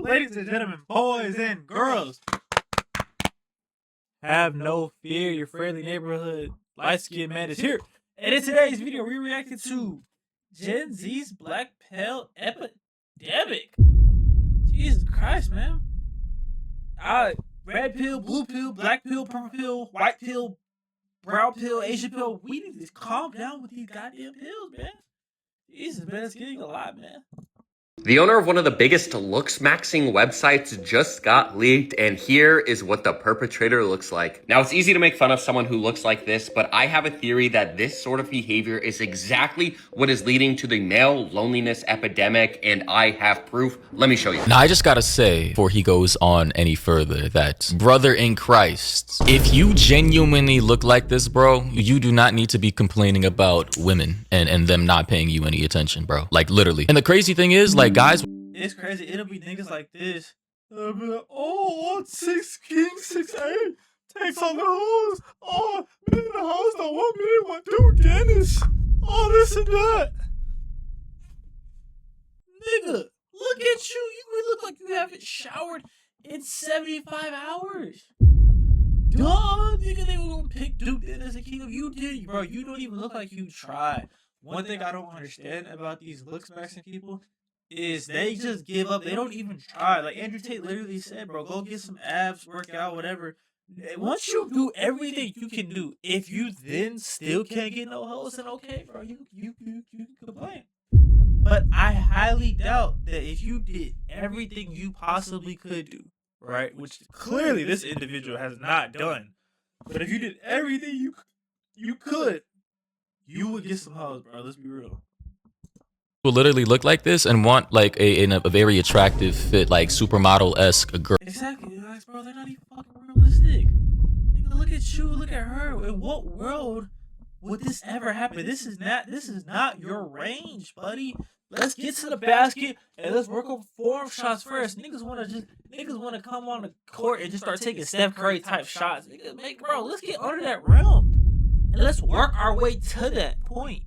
ladies and gentlemen, boys and girls. Have no fear, your friendly neighborhood light-skinned man is here. And in today's video, we reacted to Gen Z's Black Pill Epidemic. Jesus Christ, man. Red pill, blue pill, black pill, purple pill, white pill, brown pill, Asian pill. We need to calm down with these goddamn pills, man. Jesus, man, it's getting a lot, man. The owner of one of the biggest looks maxing websites just got leaked, and here is what the perpetrator looks like. Now, it's easy to make fun of someone who looks like this, but I have a theory that this sort of behavior is exactly what is leading to the male loneliness epidemic, and I have proof. Let me show you. Now, I just gotta say, before he goes on any further, that brother in Christ, if you genuinely look like this, bro, you do not need to be complaining about women and them not paying you any attention, bro. Like, literally. And the crazy thing is, like, guys, it's crazy. It'll be niggas like this. They'll be like, oh, 6 kings, 6'8", takes on the hoes. Oh, man, the hoes don't want me. What do Dennis? Oh, this and that. Nigga, look at you. You look like you haven't showered in 75 hours. Duh, nigga, they were gonna pick Duke Dennis and King of you did, bro. You don't even look like you tried. One thing I don't understand about these looks maxing people is they just give up. They don't even try. Like Andrew Tate literally said, bro, go get some abs, work out, whatever. Once you do everything you can do, if you then still can't get no hoes, then okay, bro, you can complain. But I highly doubt that if you did everything you possibly could do, right, which clearly this individual has not done, but if you did everything you could, you would get some hoes, bro. Let's be real. will literally look like this and want like a very attractive fit, like supermodel-esque girl. Exactly, guys, bro. They're not even fucking realistic. Nigga, look at you, look at her. In what world would this ever happen? This is not your range, buddy. Let's get to the basket and let's work on form shots first. Niggas wanna come on the court and just start taking Steph Curry type shots. Nigga, bro, let's get under that rim and let's work our way to that point.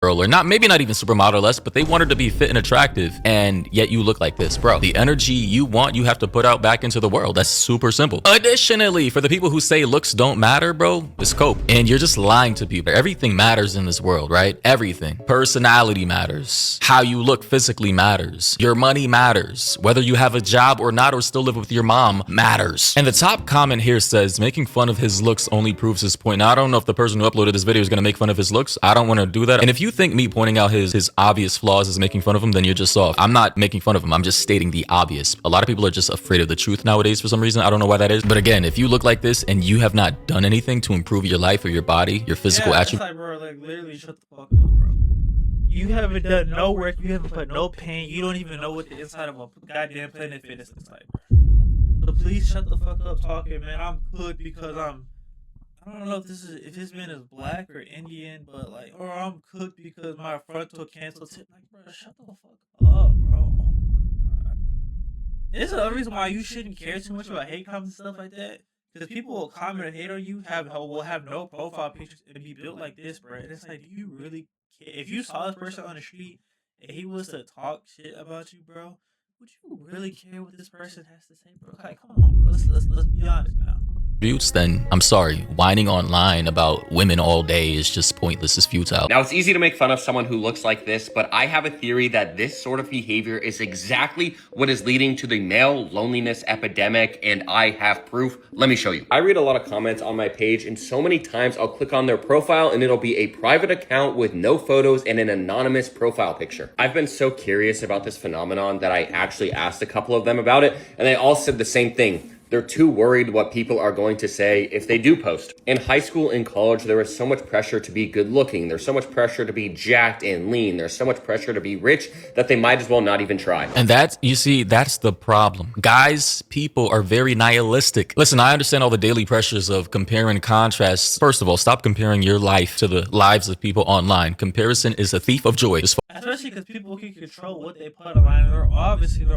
Or not, maybe not even supermodel-esque, but they want her to be fit and attractive, and yet you look like this, bro. The energy you want, you have to put out back into the world. That's super simple. Additionally, for the people who say looks don't matter, bro, it's cope, and you're just lying to people. Everything matters in this world, right? Everything. Personality matters. How you look physically matters. Your money matters. Whether you have a job or not, or still live with your mom, matters. And the top comment here says, making fun of his looks only proves his point. Now, I don't know if the person who uploaded this video is gonna make fun of his looks. I don't wanna do that. And if you think me pointing out his obvious flaws is making fun of him, then you're just soft. I'm not making fun of him. I'm just stating the obvious. A lot of people are just afraid of the truth nowadays for some reason. I don't know why that is. But again, if you look like this and you have not done anything to improve your life or your body, your physical attributes. Like, bro, like literally shut the fuck up, bro. You haven't done no work. You haven't put no pain. You don't even know what the inside of a goddamn Planet Fitness looks like, bro. So please shut the fuck up talking, man. I'm good because I don't know if this man is black or Indian, but like, or I'm cooked because my frontal cancer tip. Like, bro, shut the fuck up, bro. Oh my god. This is another reason why you shouldn't care too much about hate comments and stuff like that. Because people will comment and hate on you, will have no profile pictures and be built like this, bro. And it's like, do you really care? If you saw this person on the street and he was to talk shit about you, bro, would you really care what this person has to say, bro? Like, come on, bro. Let's be honest now. Then I'm sorry, whining online about women all day is just pointless, it's futile. Now, it's easy to make fun of someone who looks like this, but I have a theory that this sort of behavior is exactly what is leading to the male loneliness epidemic, and I have proof. Let me show you. I read a lot of comments on my page, and so many times I'll click on their profile and it'll be a private account with no photos and an anonymous profile picture. I've been so curious about this phenomenon that I actually asked a couple of them about it, and they all said the same thing. They're too worried what people are going to say if they do post. In high school and college, there was so much pressure to be good looking. There's so much pressure to be jacked and lean. There's so much pressure to be rich that they might as well not even try. And that's, you see, that's the problem. Guys, people are very nihilistic. Listen, I understand all the daily pressures of compare and contrast. First of all, stop comparing your life to the lives of people online. Comparison is a thief of joy. Especially because people can control what they put online. They're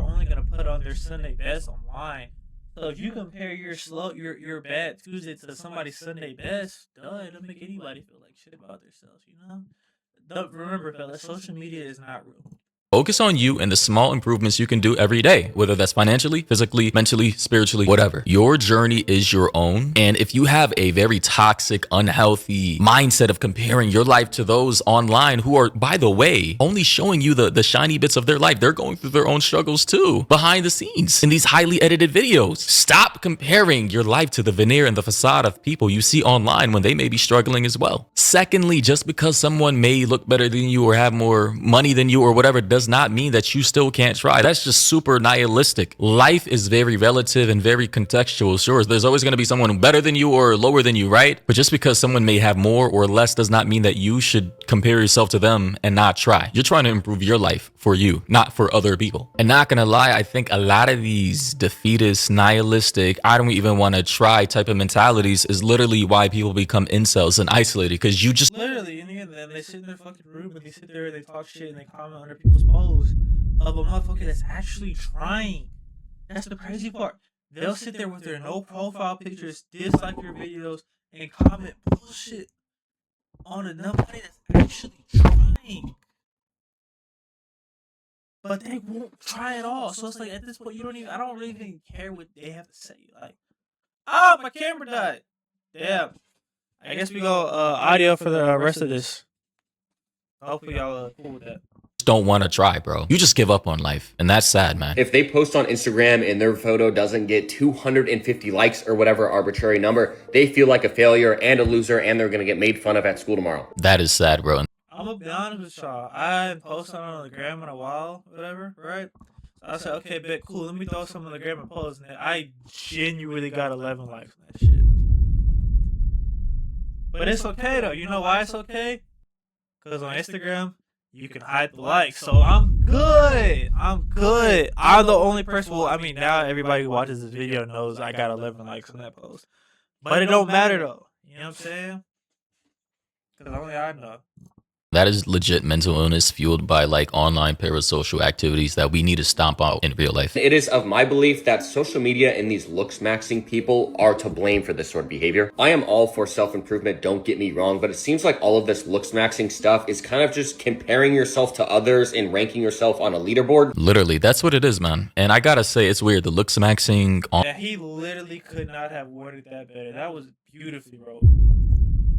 only going to put on their Sunday best online. So if you compare your bad Tuesday to somebody's Sunday best, it don't make anybody feel like shit about themselves, you know? Remember, fellas, social media is not real. Focus on you and the small improvements you can do every day, whether that's financially, physically, mentally, spiritually, whatever. Your journey is your own. And if you have a very toxic, unhealthy mindset of comparing your life to those online who are, by the way, only showing you the shiny bits of their life, they're going through their own struggles too, behind the scenes in these highly edited videos. Stop comparing your life to the veneer and the facade of people you see online when they may be struggling as well. Secondly, just because someone may look better than you or have more money than you or whatever does not mean that you still can't try. That's just super nihilistic. Life is very relative and very contextual. Sure, there's always going to be someone better than you or lower than you, right? But just because someone may have more or less does not mean that you should compare yourself to them and not try. You're trying to improve your life for you, not for other people. And not gonna lie, I think a lot of these defeatist, nihilistic, I don't even want to try type of mentalities is literally why people become incels and isolated, because you just literally, and then they sit in their fucking room and they sit there and they talk shit and they comment under people's posts of a motherfucker that's actually trying. That's the crazy part. They'll sit there with their no profile pictures, dislike your videos, and comment bullshit on another nobody that's actually trying. But they won't try at all. So it's like at this point, I don't really even care what they have to say. Like, oh, my camera died. Damn. I guess we go audio for the rest of this. Hopefully y'all are cool with that. don't want to try, bro. You just give up on life, and that's sad, man. If they post on Instagram and their photo doesn't get 250 likes or whatever arbitrary number, they feel like a failure and a loser, and they're gonna get made fun of at school tomorrow. That is sad, bro. I'm gonna be honest with y'all. I haven't posted on the gram in a while, whatever, right? So I said, okay, bet, cool. Let me throw some on the gram and post. And I genuinely got 11 likes on that shit. But it's okay though. You know why it's okay? Because on Instagram, you can hide the likes. So I'm good. I'm good. I'm the only person. Well, I mean, now everybody who watches this video knows I got 11 likes on that post. But it don't matter though. You know what I'm saying? Because only I know. That is legit mental illness fueled by like online parasocial activities that we need to stomp out in real life. It is of my belief that social media and these looks maxing people are to blame for this sort of behavior. I am all for self-improvement, don't get me wrong, but it seems like all of this looks maxing stuff is kind of just comparing yourself to others and ranking yourself on a leaderboard. Literally, that's what it is, man. And I gotta say, it's weird. The looks maxing Yeah, he literally could not have worded that better. That was beautifully wrote.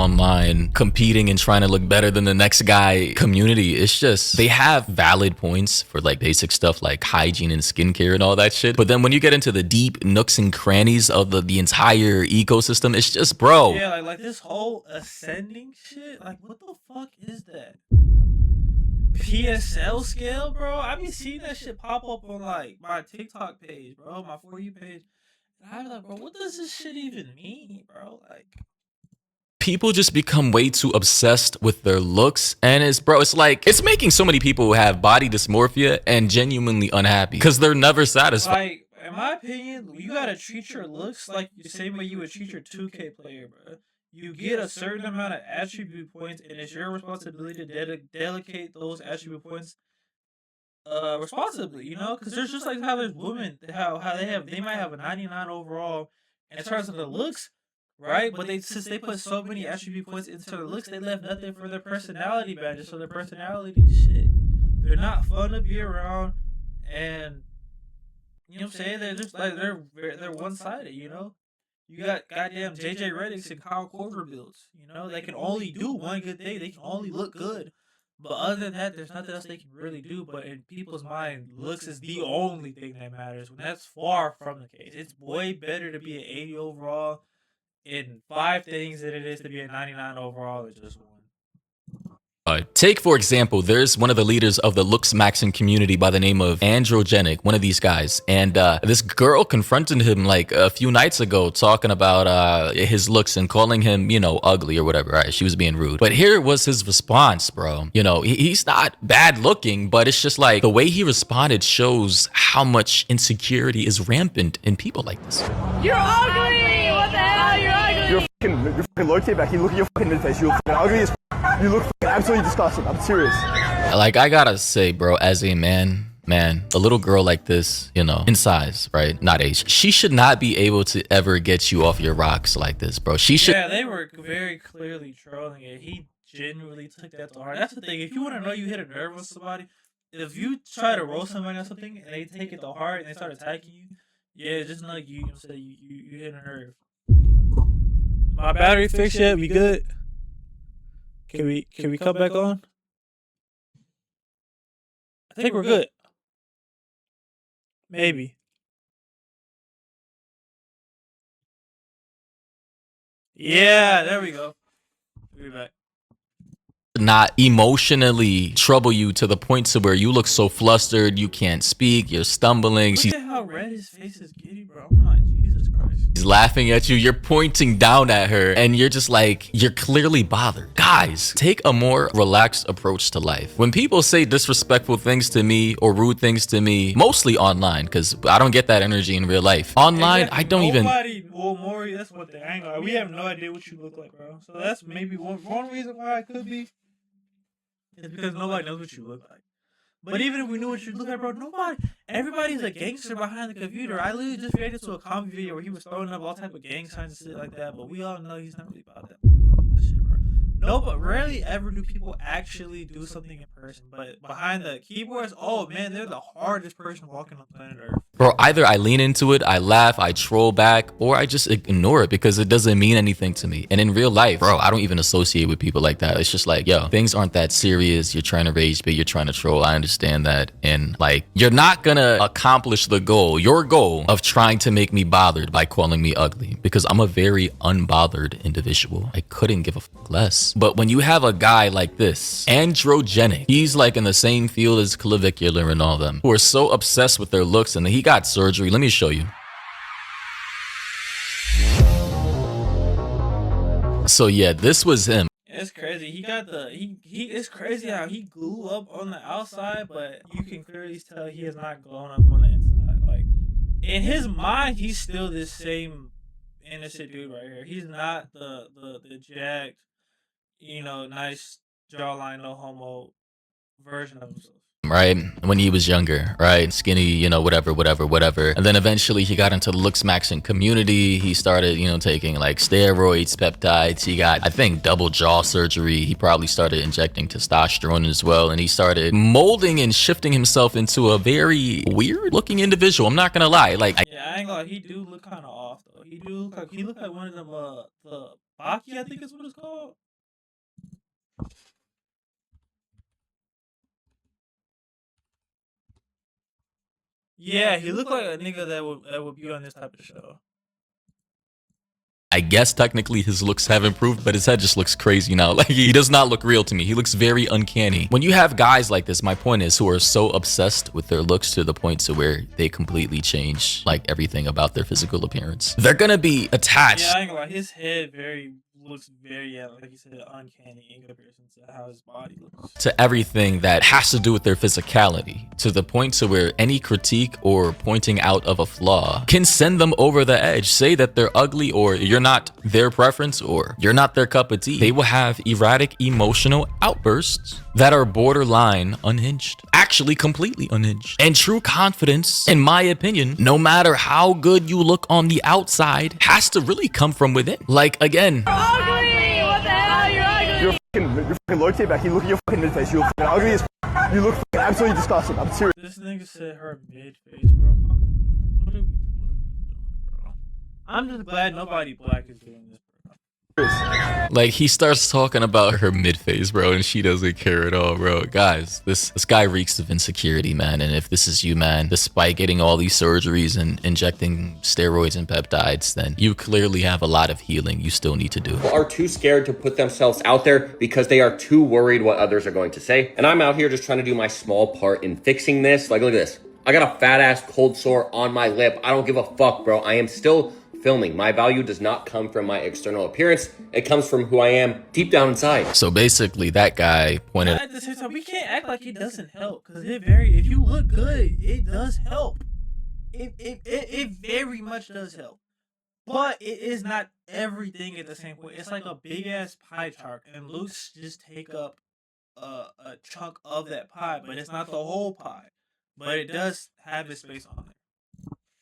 Online competing and trying to look better than the next guy community, it's just, they have valid points for like basic stuff like hygiene and skincare and all that shit, but then when you get into the deep nooks and crannies of the entire ecosystem, it's just, bro, yeah, like this whole ascending shit, like what the fuck is that? PSL scale, bro? I be seeing that shit pop up on like my TikTok page, bro, my For You page, and I be like, bro, what does this shit even mean, bro? Like, people just become way too obsessed with their looks, and it's like it's making so many people have body dysmorphia and genuinely unhappy because they're never satisfied. Like, in my opinion, you gotta treat your looks like the same way you would treat your 2K player, bro. You get a certain amount of attribute points, and it's your responsibility to delegate those attribute points responsibly, you know? Because there's just like how there's women, how they might have a 99 overall in terms of the looks, right? But since they put so many attribute points into their looks, they left nothing for their personality badges. So their personality is shit. They're not fun to be around, and you know what I'm saying? They're just like they're one sided. You know, you got goddamn JJ Redick's and Kyle Korver builds. You know, they can only do one good thing. They can only look good. But other than that, there's nothing else they can really do. But in people's mind, looks is the only thing that matters. When that's far from the case. It's way better to be an 80 overall in 5 things than it is to be a 99 overall or just one. Take, for example, there's one of the leaders of the looks maxing community by the name of Androgenic, one of these guys. And this girl confronted him like a few nights ago talking about his looks and calling him, you know, ugly or whatever. Right? She was being rude. But here was his response, bro. You know, he's not bad looking, but it's just like the way he responded shows how much insecurity is rampant in people like this. You're ugly! What the hell? You're ugly! You're fucking low tier back. You look at your fucking mid face. You're fucking ugly as you look fucking absolutely disgusting. I'm serious. Like, I gotta say, bro, as a man, a little girl like this, you know, in size, right? Not age. She should not be able to ever get you off your rocks like this, bro. She should. Yeah, they were very clearly trolling it. He genuinely took that to heart. That's the thing. If you want to know you hit a nerve with somebody, if you try to roast somebody or something and they take it to heart and they start attacking you, yeah, just like you know, say you hit a nerve. My battery fixed yet? We good? Can we come back on? I think we're good. Maybe. Yeah, there we go. We'll be back. Not emotionally trouble you to the point to where you look so flustered, you can't speak, you're stumbling. Look at how red his face is getting, bro. I'm like, Jesus Christ. She's laughing at you, you're pointing down at her, and you're just like, you're clearly bothered. Guys, take a more relaxed approach to life. When people say disrespectful things to me or rude things to me, mostly online, because I don't get that energy in real life. Online, Exactly. I don't even... Nobody, well, Maury, that's what the angle. We have no idea what you look like, bro. So that's maybe one reason why it could be. It's because nobody knows what you look like. But even if we knew what you look like, bro, everybody's a gangster behind the computer. I literally just reacted to a comedy video where he was throwing up all type of gang signs and shit like that, but we all know he's not really about that shit, bro. No, but rarely ever do people actually do something in person. But behind the keyboards, oh man, they're the hardest person walking on planet Earth. Bro, either I lean into it, I laugh, I troll back, or I just ignore it because it doesn't mean anything to me. And in real life, bro, I don't even associate with people like that. It's just like, yo, things aren't that serious. You're trying to rage bait, you're trying to troll. I understand that. And like, you're not gonna accomplish the goal, your goal of trying to make me bothered by calling me ugly, because I'm a very unbothered individual. I couldn't give a fuck less. But when you have a guy like this, androgenic, he's like in the same field as clavicular and all them, who are so obsessed with their looks, and he got surgery. Let me show you. So yeah, this was him. It's crazy. He got it's crazy how he grew up on the outside, but you can clearly tell he has not grown up on the inside. Like in his mind, he's still this same innocent dude right here. He's not the jacked, you know, nice jawline, no homo version of himself. Right, when he was younger, right, skinny, you know, whatever, and then eventually he got into the looks maxing community. He started, you know, taking like steroids, peptides. He got, I think, double jaw surgery. He probably started injecting testosterone as well, and he started molding and shifting himself into a very weird looking individual. I'm not gonna lie, like, yeah, I ain't gonna lie, he do look kind of off though. He look like one of them the Baki, I think is what it's called. Yeah, he looked like a nigga that would be on this type of show. I guess technically his looks have improved, but his head just looks crazy now. Like, he does not look real to me. He looks very uncanny. When you have guys like this, my point is, who are so obsessed with their looks to the point to where they completely change like everything about their physical appearance, they're gonna be attached. Yeah, I ain't gonna lie, his head looks very, like you said, uncanny in comparison to how his body looks. To everything that has to do with their physicality, to the point to where any critique or pointing out of a flaw can send them over the edge. Say that they're ugly, or you're not their preference, or you're not their cup of tea. They will have erratic emotional outbursts that are borderline unhinged. Actually completely unhinged. And true confidence, in my opinion, no matter how good you look on the outside, has to really come from within. Like, again, Ugly! What the hell? You're ugly! You're fucking low back. You look at your fucking mid face. You look fucking ugly as f. You look fucking absolutely disgusting. I'm serious. This nigga said her mid face, bro. What are we doing, bro? I'm just glad nobody black is doing this, bro. like, he starts talking about her mid-phase, bro, and she doesn't care at all, bro. Guys, this guy reeks of insecurity, man. And if this is you, man, despite getting all these surgeries and injecting steroids and peptides, then you clearly have a lot of healing you still need to do. People are too scared to put themselves out there because they are too worried what others are going to say. And I'm out here just trying to do my small part in fixing this. Like, look at this. I got a fat ass cold sore on my lip. I don't give a fuck, bro. I am still filming. My value does not come from my external appearance. It comes from who I am deep down inside. So basically, that guy pointed... But at the same time, we can't act like it doesn't help, because if you look good, it does help. It very much does help. But it is not everything at the same point. It's like a big ass pie chart, and looks just take up a chunk of that pie, but it's not the whole pie. But it does have its space on it.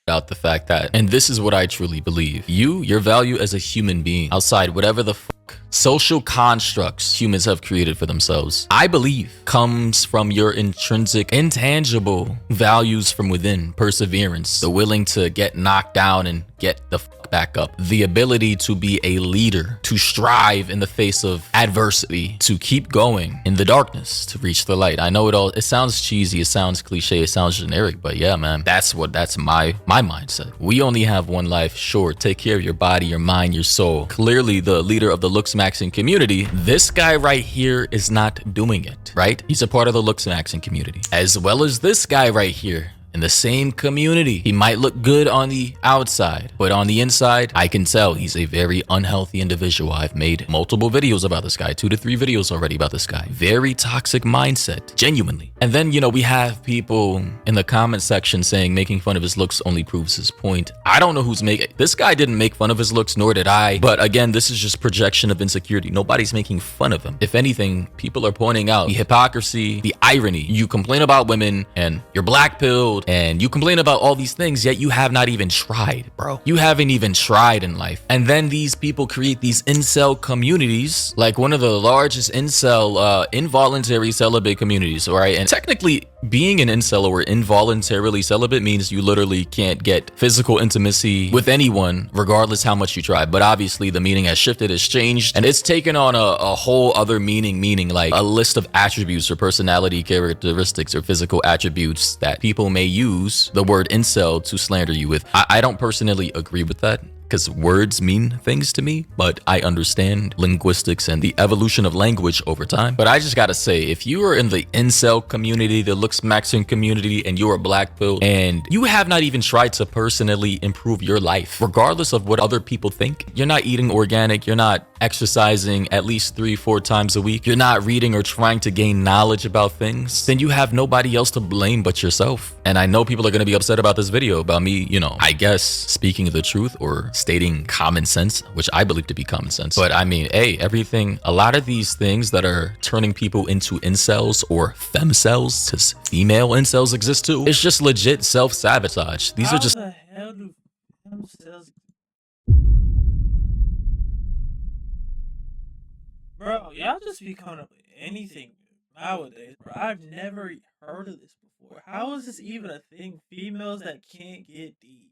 Out the fact that, and this is what I truly believe, your value as a human being, outside whatever the fuck social constructs humans have created for themselves, I believe, comes from your intrinsic, intangible values from within, perseverance, the willing to get knocked down and get the fuck back up, the ability to be a leader, to strive in the face of adversity, to keep going in the darkness, to reach the light. I know it sounds cheesy, it sounds cliche, it sounds generic, but yeah, man, that's my mindset. We only have one life. Sure, take care of your body, your mind, your soul. Clearly, the leader of the looks maxing community, this guy right here is not doing it, right? He's a part of the looks maxing community, as well as this guy right here. In the same community, he might look good on the outside, but on the inside, I can tell he's a very unhealthy individual. I've made multiple videos about this guy, 2 to 3 videos already about this guy. Very toxic mindset, genuinely. And then, you know, we have people in the comment section saying making fun of his looks only proves his point. I don't know who's making, this guy didn't make fun of his looks, nor did I. But again, this is just projection of insecurity. Nobody's making fun of him. If anything, people are pointing out the hypocrisy, the irony. You complain about women and you're black pilled, and you complain about all these things, yet you have not even tried, bro. You haven't even tried in life. And then these people create these incel communities, like one of the largest incel involuntary celibate communities, all right? And technically, being an incel or involuntarily celibate means you literally can't get physical intimacy with anyone, regardless how much you try. But obviously, the meaning has shifted, has changed, and it's taken on a whole other meaning like a list of attributes or personality characteristics or physical attributes that people may use the word incel to slander you with. I don't personally agree with that, because words mean things to me, but I understand linguistics and the evolution of language over time. But I just gotta say, if you are in the incel community, the looks maxing community, and you're a black pill, and you have not even tried to personally improve your life, regardless of what other people think, you're not eating organic, you're not exercising at least 3-4 times a week, you're not reading or trying to gain knowledge about things, then you have nobody else to blame but yourself. And I know people are gonna be upset about this video, about me, you know, I guess speaking the truth or stating common sense, which I believe to be common sense. But I mean, hey, a lot of these things that are turning people into incels or femcells, because female incels exist too, it's just legit self-sabotage. These are just... How the hell do themselves... Bro, y'all just be coming up with anything nowadays, bro. I've never heard of this before. How is this even a thing? Females that can't get deep.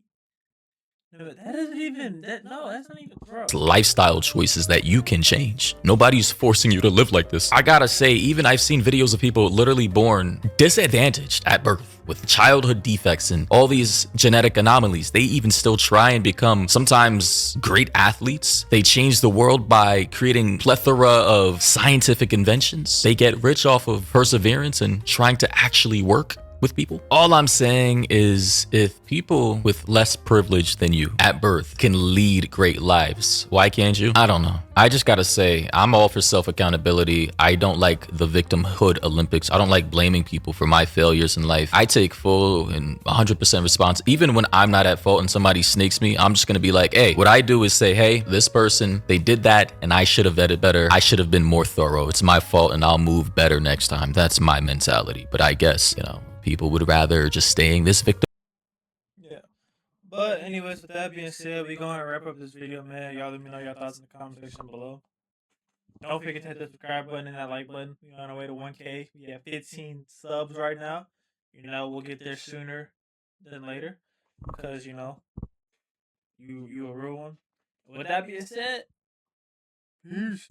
No, that isn't even that. No, that's not even, bro. Lifestyle choices that you can change. Nobody's forcing you to live like this. I gotta say, even I've seen videos of people literally born disadvantaged at birth with childhood defects and all these genetic anomalies. They even still try and become sometimes great athletes. They change the world by creating plethora of scientific inventions. They get rich off of perseverance and trying to actually work with people. All I'm saying is, if people with less privilege than you at birth can lead great lives, why can't you? I don't know. I just gotta say, I'm all for self-accountability. I don't like the victimhood Olympics. I don't like blaming people for my failures in life. I take full and 100% response. Even when I'm not at fault and somebody snakes me, I'm just gonna be like, hey, what I do is say, hey, this person, they did that and I should have vetted better. I should have been more thorough. It's my fault and I'll move better next time. That's my mentality. But I guess, you know, people would rather just staying this victim. Yeah. But anyways, with that being said, we gonna wrap up this video, man. Y'all let me know your thoughts in the comment section below. Don't forget to hit the subscribe button and that like button. We're on our way to 1K. We have 15 subs right now. You know, we'll get there sooner than later, because you know, you a real one. With that being said, peace.